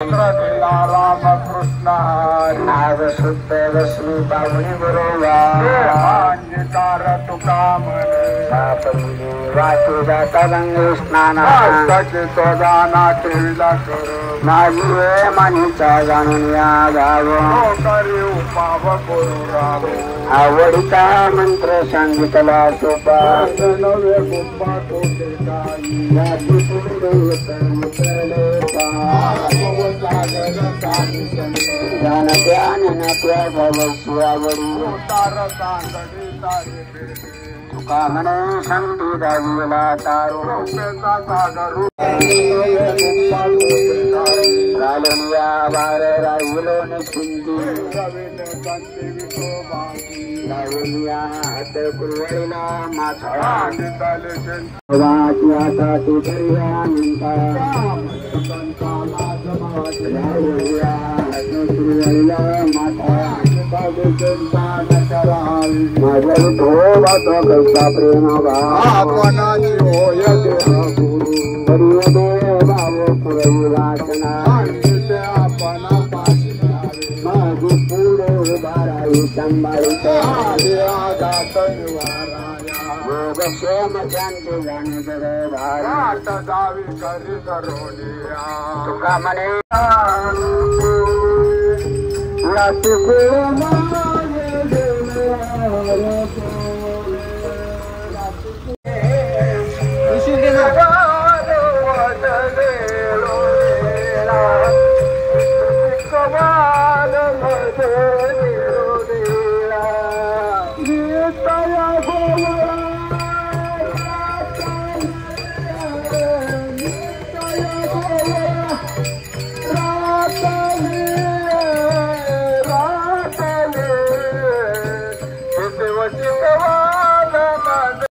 रामकृष्ण नाव शुद्ध वसू बावणी बरोबर अंगीकार तुका म्हणे सापडले वाचू जाता गंगे स्नान तो गाना ठेविला करू माझी वे मानीचा जाणून या गाव करी उपाव करू राव आवडीचा मंत्र सांगितला सोपा नवे गुप्पा तो तुका म्हणे संती दाजीला तारू रालिया बार राहिलो निश्चिंती लावलिया हात कुरवडीला माथा वाची आता तू करिया निंता लावलिया हात कुरवडीला माथा माझ्या विठोबाचा कैसा प्रेम कोणाची होय देव भाव पुरवी वाचना माझी पुढे उभाराई सांभाळीत योगक्षेम शांती जाणे जगै भारात जावी करी करोनिया तुका म्हणे राती Shiva